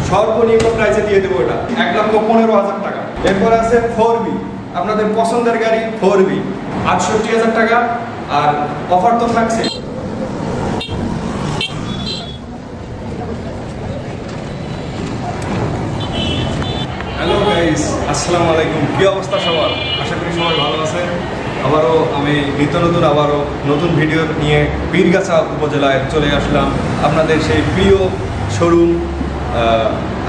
সর্বনিম্ন প্রাইসে দিয়ে দেবো এটা 1,15,000 টাকা। এরপর আছে 4B, আপনাদের পছন্দের গাড়ি 4B 68,000 টাকা। আর অফার তো থাকছে। হ্যালো গাইস, আসসালামু আলাইকুম। কি অবস্থা সবার? আশা করি সবাই ভালো আছে। আবারও আমি নতুন ভিডিও নিয়ে পীরগাছা উপজেলায় চলে আসলাম, আপনাদের সেই প্রিয় শোরুম।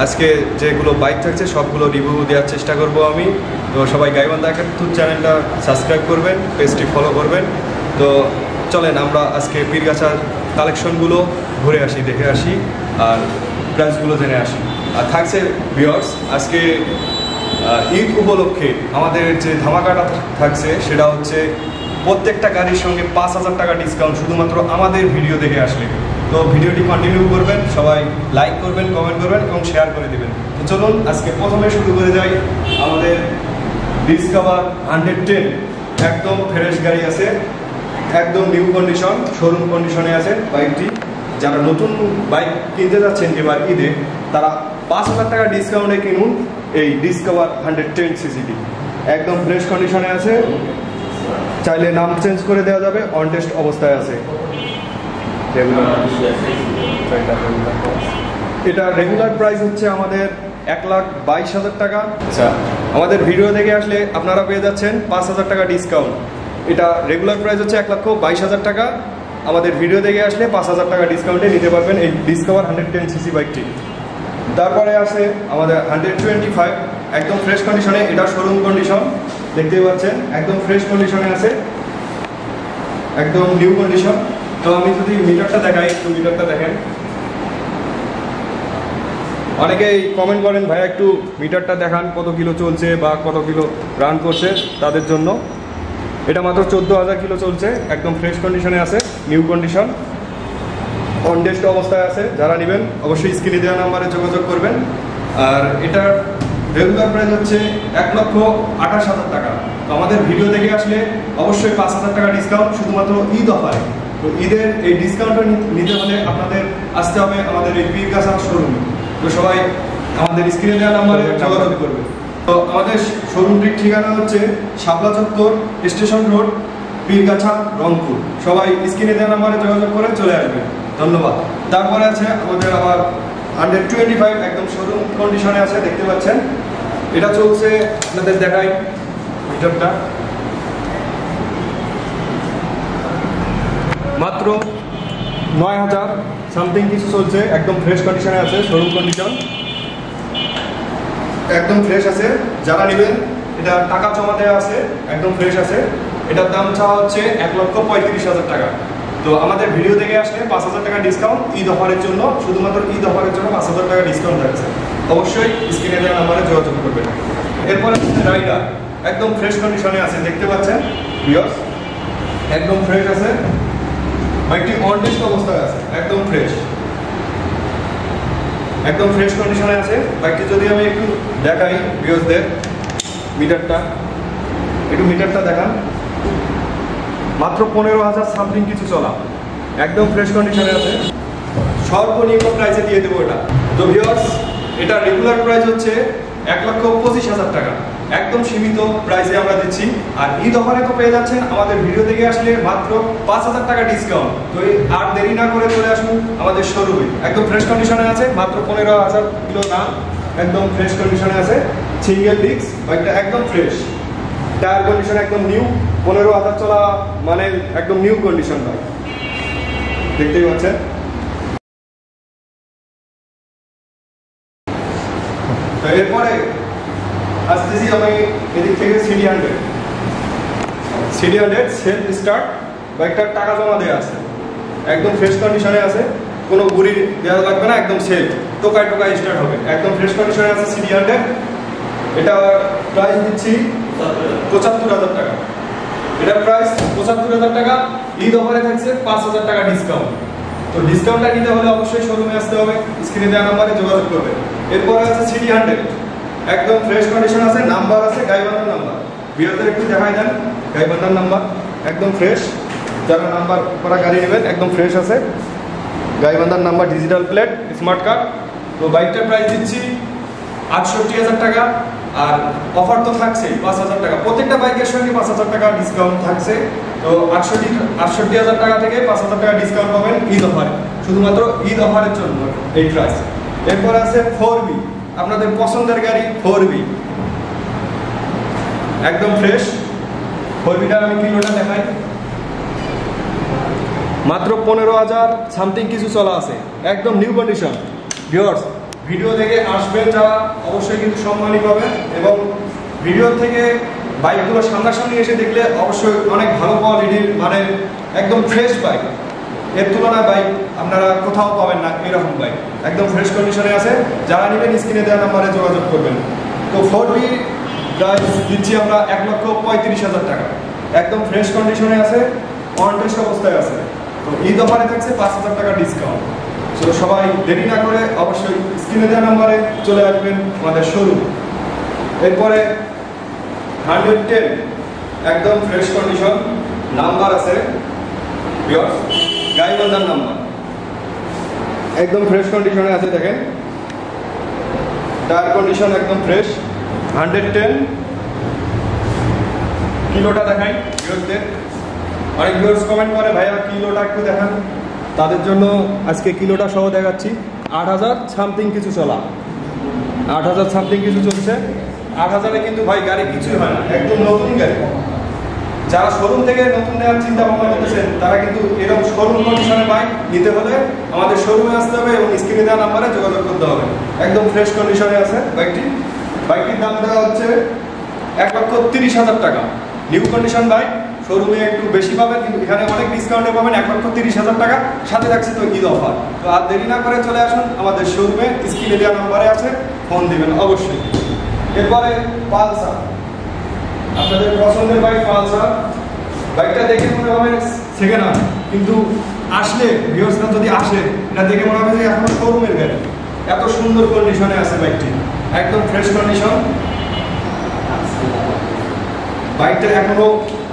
আজকে যেগুলো বাইক থাকছে সবগুলো রিভিউ দেওয়ার চেষ্টা করব আমি। তো সবাই গাইবান্ধা একাত্তর চ্যানেলটা সাবস্ক্রাইব করবেন, পেজটি ফলো করবেন। তো চলেন আমরা আজকে পীরগাছার কালেকশনগুলো ঘুরে আসি, দেখে আসি আর প্রাইসগুলো জেনে আসি। আর থাকছে ভিউয়ার্স, আজকে ঈদ উপলক্ষে আমাদের যে ধামাকাটা থাকছে সেটা হচ্ছে প্রত্যেকটা গাড়ির সঙ্গে 5,000 টাকা ডিসকাউন্ট শুধুমাত্র আমাদের ভিডিও দেখে আসলে। তো ভিডিওটি কন্টিনিউ করবেন, সবাই লাইক করবেন, কমেন্ট করবেন এবং শেয়ার করে দেবেন। তো চলুন আজকে প্রথমে শুরু করে যাই। আমাদের ডিসকভার 110 একদম ফ্রেশ গাড়ি আছে, একদম নিউ কন্ডিশন, শোরুম কন্ডিশনে আছে বাইকটি। যারা নতুন বাইক কিনতে যাচ্ছেন এবার ঈদে, তারা 5,000 টাকা ডিসকাউন্টে কিনুন এই ডিসকভার 110 সিসিটি। একদম ফ্রেশ কন্ডিশনে আছে, চাইলে নাম চেঞ্জ করে দেওয়া যাবে, অন টেস্ট অবস্থায় আছে। এটা রেগুলার প্রাইস হচ্ছে আমাদের 1,22,000 টাকা। আচ্ছা, আমাদের ভিডিও দেখে আসলে আপনারা পেয়ে যাচ্ছেন 5,000 টাকা ডিসকাউন্ট। এটা রেগুলার প্রাইস হচ্ছে 1,22,000 টাকা। আমাদের ভিডিও দেখে আসলে 5,000 টাকা ডিসকাউন্টে নিতে পারবেন এই ডিসকভার 110 সিসি বাইকটি। তারপরে আছে আমাদের 125 একদম ফ্রেশ কন্ডিশনে, এটা শোরুম কন্ডিশন দেখতেই পাচ্ছেন, একদম ফ্রেশ কন্ডিশনে আছে, একদম নিউ কন্ডিশন। তো আমি যদি মিটারটা দেখাই, একটু মিটারটা দেখেন। অনেকেই কমেন্ট করেন ভাইয়া একটু মিটারটা দেখান, কত কিলো চলছে বা কত কিলো রান করছে, তাদের জন্য। এটা মাত্র 14,000 কিলো চলছে, একদম ফ্রেশ কন্ডিশনে আছে, নিউ কন্ডিশন, অন টেস্ট অবস্থায় আছে। যারা নেবেন অবশ্যই স্ক্রিনে দেওয়া নাম্বারে যোগাযোগ করবেন। আর এটার রেগুলার প্রাইস হচ্ছে 1,28,000 টাকা। তো আমাদের ভিডিও দেখে আসলে অবশ্যই 5,000 টাকা ডিসকাউন্ট শুধুমাত্র ঈদ অফারে। তো ঈদের এই ডিসকাউন্টটা নিতে হলে আপনাদের আসতে হবে আমাদের এই পীরগাছা শোরুমে। তো সবাই আমাদের স্ক্রিনে দেওয়া নাম্বারে যোগাযোগ করবে। তো আমাদের শোরুমটির ঠিকানা হচ্ছে শাপলা চত্বর, স্টেশন রোড, পীরগাছা, রংপুর। সবাই স্ক্রিনে দেওয়া নাম্বারে যোগাযোগ করে চলে আসবেন। ধন্যবাদ। তারপরে আছে আমাদের আবার 125 একদম শোরুম কন্ডিশনে আছে, দেখতে পাচ্ছেন। এটা চলছে, আপনাদের দেখাই মিটারটা, মাত্র 9,000 সামথিং কিছু চলছে, একদম ফ্রেশ কন্ডিশনে আছে, শোরুম কন্ডিশন, একদম ফ্রেশ আছে। যারা নেবেন এটা টাকা জমা দেওয়া আছে, একদম ফ্রেশ আছে। এটার দাম চাওয়া হচ্ছে 1,35,000 টাকা। তো আমাদের ভিডিও দেখে আসলে 5,000 টাকা ডিসকাউন্ট ঈদ অফারের জন্য, শুধুমাত্র ঈদ অফারের জন্য 5,000 টাকা ডিসকাউন্ট থাকছে। অবশ্যই স্ক্রিনে দেওয়া নাম্বারে যোগাযোগ করবেন। এরপরে রাইডার একদম ফ্রেশ কন্ডিশনে আছে, দেখতে পাচ্ছেন ভিউয়ার্স, একদম ফ্রেশ আছে, বাইকটি অন টেস্ট অবস্থায় আছে, একদম ফ্রেশ, একদম ফ্রেশ কন্ডিশনে আছে বাইকটি। যদি আমি একটু দেখাই ভিউয়ার্সদের মিটারটা, একটু মিটারটা দেখান, মাত্র 15,000 সামথিং কিছু চলা, একদম ফ্রেশ কন্ডিশনে আছে। সর্বনিম্ন প্রাইসে দিয়ে দেবো এটা। তো ভিউয়ার্স, এটা রেগুলার প্রাইস হচ্ছে 1,25,000 টাকা, একদম সীমিত প্রাইসে আমরা দিচ্ছি। আর ঈদ অফারে তো পেয়ে যাচ্ছেন আমাদের ভিডিও দেখে আসলে মাত্র 5,000 টাকা ডিসকাউন্ট। তো আর দেরি না করে চলে আসুন আমাদের শোরুমে, একদম ফ্রেশ কন্ডিশনে আছে, মাত্র 15,000 কিলো না, একদম ফ্রেশ কন্ডিশনে আছে, সিঙ্গেল ডিস্ক বাইকটা, একদম ফ্রেশ, টায়ার কন্ডিশন একদম নিউ। 15,000 চলা মানে একদম নিউ কন্ডিশন বাইক, দেখতেই পাচ্ছেন। তো এরপরে আসতেছি আমি এদিক থেকে CD100 সেলফ স্টার্ট বাইকটার টাকা জমা দেওয়া আছে, একদম ফ্রেশ কন্ডিশনে আছে, কোনো গুড়ি দেওয়া লাগবে না, একদম সেলফ, টোকায় স্টার্ট হবে, একদম ফ্রেশ কন্ডিশনে আছে CD100। এটা প্রাইস দিচ্ছি 75,000 টাকা। এটা প্রাইস 75,000 টাকা, ঈদ অফারে থাকছে 5,000 টাকা ডিসকাউন্ট। তো ডিসকাউন্টটা নিতে হলে অবশ্যই শোরুমে আসতে হবে, স্ক্রিনে দেওয়া নাম্বারে যোগাযোগ করবেন। এরপরে আছে CD100 একদম ফ্রেশ কন্ডিশন আছে, নাম্বার আছে গাইবান্ধার নাম্বার। ভিউয়ারদের একটু দেখাই দেন গাইবান্ধার নাম্বার, একদম ফ্রেশ। যারা নাম্বার করা গাড়ি নেবেন একদম ফ্রেশ আছে, গাইবান্ধার number, digital plate, smart card, তো বাইকটার প্রাইস দিচ্ছি ৬৮,০০০ টাকা। আর অফার তো থাকছেই ৫,০০০ টাকা, প্রত্যেকটা বাইকের সঙ্গে ৫,০০০ টাকা ডিসকাউন্ট থাকছে। তো ৬৮,০০০ টাকা থেকে ৫,০০০ টাকা ডিসকাউন্ট পাবেন ঈদ অফারে, শুধুমাত্র ঈদ অফারের জন্য এই প্রাইস। এরপর আছে 4B, আপনাদের পছন্দের গাড়ি 4B, একদম ফ্রেশ। 4Bটার আমি কিলোটা দেখাই, মাত্র 15,০০০ সামথিং কিছু চলা আছে, একদম নিউ কন্ডিশন। ভিউয়ার্স, ভিডিও দেখে আসবেন যারা অবশ্যই কিন্তু সম্মানই পাবেন, এবং ভিডিও থেকে বাইকগুলো সামনাসামনি এসে দেখলে অবশ্যই অনেক ভালো কোয়ালিটির, মানে একদম ফ্রেশ বাইক। এর তুলনায় বাইক আপনারা কোথাও পাবেন না, এরকম বাইক একদম ফ্রেশ কন্ডিশনে আছে। যারা নেবেন স্ক্রিনে দেওয়া নাম্বারে যোগাযোগ করবেন। তো 4B প্রাইস দিচ্ছি আমরা ১,৩৫,০০০ টাকা, একদম ফ্রেশ কন্ডিশনে আছে, অন টেস্ট অবস্থায় আছে। তো ঈদ অফারে থাকছে ৫,০০০ টাকা ডিসকাউন্ট। তো সবাই দেরি না করে অবশ্যই স্ক্রিনে দেওয়া নাম্বারে চলে আসবেন আমাদের শোরুম। এরপরে 110 একদম ফ্রেশ কন্ডিশন, নাম্বার আছে গাইবান্ধার নাম্বার, একদম ফ্রেশ কন্ডিশনে আছে। দেখেন টায়ার কন্ডিশন একদম ফ্রেশ। 110 কিলোটা দেখাই ভিউয়ারদের। অনেক ভিউয়ার্স কমেন্ট করে ভাইয়া কিলোটা একটু দেখান, তাদের জন্য আজকে কিলোটা সহ দেখাচ্ছি। ৮,০০০ সামথিং কিছু চলা, ৮,০০০ সামথিং কিছু চলছে। ৮,০০০-এ কিন্তু ভাই গাড়ি কিছুই হয় না, একদম নতুন গাড়ি। যারা শোরুম থেকে নতুন নেওয়ার চিন্তা ভাবনা করতেছেন তারা কিন্তু এরকম শোরুম কন্ডিশনে বাইক নিতে হলে আমাদের শোরুমে আসতে হবে এবং স্ক্রিনে দেওয়া নাম্বারে যোগাযোগ করতে হবে। একদম ফ্রেশ কন্ডিশনে আছে বাইকটি। বাইকটির দাম দেওয়া হচ্ছে ১,৩০,০০০ টাকা, নিউ কন্ডিশন বাইক। শোরুমে একটু বেশি পাবেন, কিন্তু এখানে অনেক ডিসকাউন্টে পাবেন ১,৩০,০০০ টাকা, সাথে থাকছে তো ঈদ অফার। তো আর দেরি না করে চলে আসুন আমাদের শোরুমে, স্ক্রিনে দেওয়া নাম্বারে আছে, ফোন দিবেন অবশ্যই। এরপরে পালসার, আপনাদের পছন্দের বাইক পালসার। বাইকটা দেখে মনে হবে সেকেন্ড হ্যান্ড, কিন্তু আসলে ভিউয়ার্সরা যদি আসে এটা দেখে মনে হবে যে এখনো শোরুমের গাড়ি, এত সুন্দর কন্ডিশনে আছে বাইকটি, একদম ফ্রেশ কন্ডিশন। বাইকটা এখনো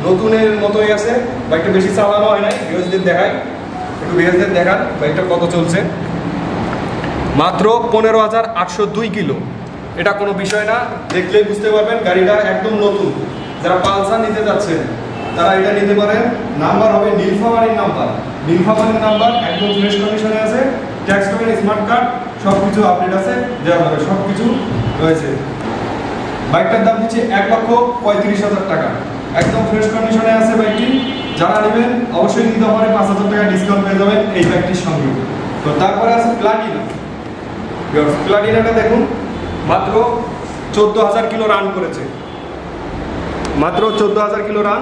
নতুনের মতোই আছে, বাইকটা বেশি চালানো হয় নাই। ভিউয়ার্সদের দেখাই, একটু ভিউয়ার্সদের দেখান বাইকটা কত চলছে। মাত্র 15,৮০২ কিলো, এটা কোনো বিষয় না, দেখলেই বুঝতে পারবেন গাড়িটা একদম নতুন। যারা পালসার নিতে যাচ্ছেন তারা এটা নিতে পারেন। নাম্বার হবে নীলফামারীর নাম্বার, নীলফামারীর নাম্বার, একদম ফ্রেশ কন্ডিশনে আছে। ট্যাক্স টোকেন, স্মার্ট কার্ড সব কিছু আপডেট আছে, দেওয়া হবে, সব কিছু রয়েছে। বাইকটার দাম দিচ্ছে ১,৩৫,০০০ টাকা, একদম ফ্রেশ কন্ডিশনে আছে বাইকটি। যারা নেবেন অবশ্যই নিতে পারে, ৫,০০০ টাকা ডিসকাউন্ট পেয়ে যাবেন এই বাইকটির সঙ্গে। তো তারপরে আছে প্লাটিনা। প্লাটিনাটা দেখুন, মাত্র ১৪,০০০ কিলো রান করেছে, মাত্র ১৪,০০০ কিলো রান,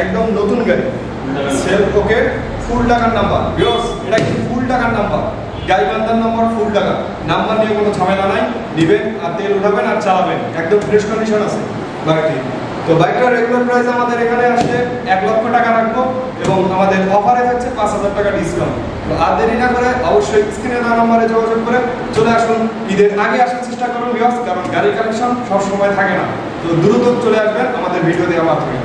একদম নতুন গাড়ি, সেলফ ওকে, ফুল টাকার নাম্বার। ভিউয়ার্স, এটা কি ফুল টাকার নাম্বার, গাইবান্ধার নাম্বার, ফুল টাকা নাম্বার নিয়ে কোনো ঝামেলা নাই, দিবেন আর তেল উঠাবেন আর চালাবেন, একদম ফ্রেশ কন্ডিশন আছে বাইকটি। তো বাইকটার রেগুলার প্রাইস আমাদের এখানে আসলে ১,০০,০০০ টাকা রাখবো, এবং আমাদের অফারে থাকছে ৫,০০০ টাকা ডিসকাউন্ট। তো আর দেরি না করে অবশ্যই স্ক্রিনে দেওয়া নাম্বারে যোগাযোগ করে চলে আসুন। ঈদের আগে আসার চেষ্টা করুন ভিউয়ার্স, কারণ গাড়ির কালেকশন সবসময় থাকে না। তো দ্রুত চলে আসবেন আমাদের ভিডিও দেওয়া মাত্রই।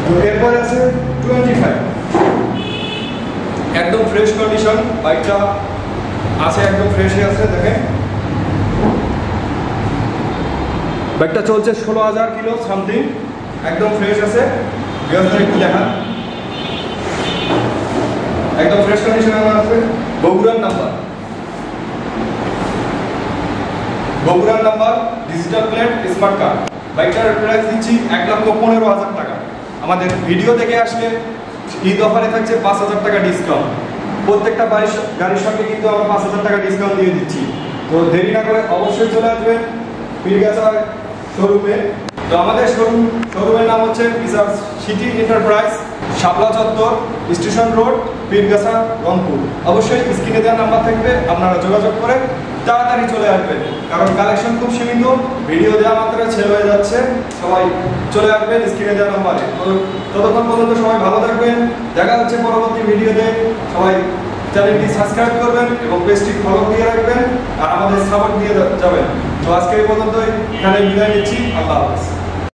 তো এরপরে আছে 25, একদম ফ্রেশ কন্ডিশন বাইকটা আছে, একদম ফ্রেশই আছে। দেখেন বাইকটা চলছে ১৬,০০০ কিলো সামথিং, একদম ফ্রেশ আছে। ভিউয়ার্সদের একটু দেখান, একদম ফ্রেশ কন্ডিশনে আছে। বগুড়ার নাম্বার, বগুড়ার number, digital plate, smart card. বাইকটার প্রাইস দিচ্ছি ১,১৫,০০০ টাকা। আমাদের ভিডিও দেখে আসলে ঈদ অফারে থাকছে ৫,০০০ টাকা ডিসকাউন্ট। প্রত্যেকটা গাড়ির সঙ্গে কিন্তু আমরা ৫,০০০ টাকা ডিসকাউন্ট দিয়ে দিচ্ছি। তো দেরি না করে অবশ্যই চলে আসবেন পীরগাছা শোরুমে। তো আমাদের শোরুমের নাম হচ্ছে রিসার্চ সিটি এন্টারপ্রাইজ, শাপলা চত্বর, স্টেশন রোড, পীরগাছা, রংপুর। অবশ্যই স্ক্রিনে দেওয়া নাম্বার থাকবে, আপনারা যোগাযোগ করে তাড়াতাড়ি চলে আসবেন, কারণ কালেকশন খুব সীমিত, ভিডিও দেওয়া মাত্র ছেড়ে হয়ে যাচ্ছে। সবাই চলে আসবেন স্ক্রিনে দেওয়া নাম্বারে। ততক্ষণ পর্যন্ত সবাই ভালো থাকবেন, দেখা হচ্ছে পরবর্তী ভিডিওতে। সবাই চ্যানেলটি সাবস্ক্রাইব করবেন এবং পেজটি ফলো দিয়ে রাখবেন আর আমাদের সাপোর্ট দিয়ে যাবেন। তো আজকে এই পর্যন্তই, এখানে বিদায় নিচ্ছি। আল্লাহ হাফেজ।